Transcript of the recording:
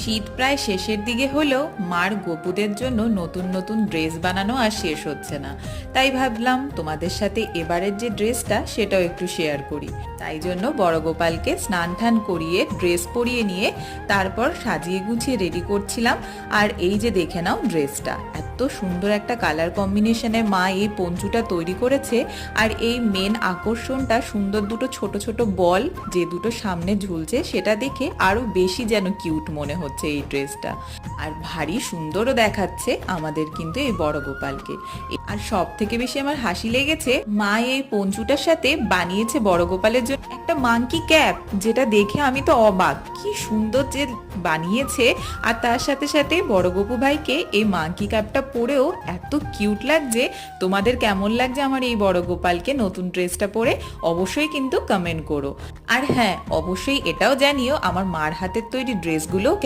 শীত প্রায় শেষের দিকে হলেও মার গোপুদের জন্য নতুন নতুন ড্রেস বানানো আর শেষ হচ্ছে না। তাই ভাবলাম তোমাদের সাথে এবারের যে ড্রেসটা সেটাও একটু শেয়ার করি। তাই জন্য বড় গোপালকে স্নান টান করিয়ে ড্রেস পরিয়ে নিয়ে তারপর সাজিয়ে গুছিয়ে রেডি করছিলাম। আর এই যে দেখে নাও ড্রেসটা, এত সুন্দর একটা কালার কম্বিনেশনে মা এই পঞ্চুটা তৈরি করেছে। আর এই মেন আকর্ষণটা সুন্দর দুটো ছোট ছোট বল যে দুটো সামনে ঝুলছে, সেটা দেখে আরো বেশি যেন কিউট মনে হচ্ছে এই ড্রেসটা। আর ভারী সুন্দরও দেখাচ্ছে আমাদের কিন্তু এই বড় গোপালকে। আর সব থেকে বেশি আমার হাসি লেগেছে, মা এই পঞ্চুটার সাথে বানিয়েছে বড় গোপালের জন্য একটা মাঙ্কি ক্যাপ, যেটা দেখে আমি তো অবাক, কি সুন্দর যে বানিয়েছে। আর তার সাথে সাথে বড় গপু ভাইকে এই মাঙ্কি ক্যাপটা পরেও এত কিউট লাগছে। তোমাদের কেমন লাগছে আমার এই বড় গোপালকে নতুন ড্রেসটা পরে অবশ্যই কিন্তু কমেন্ট করো। আর হ্যাঁ, অবশ্যই এটাও জানিও আমার মার হাতের তৈরি ড্রেসগুলো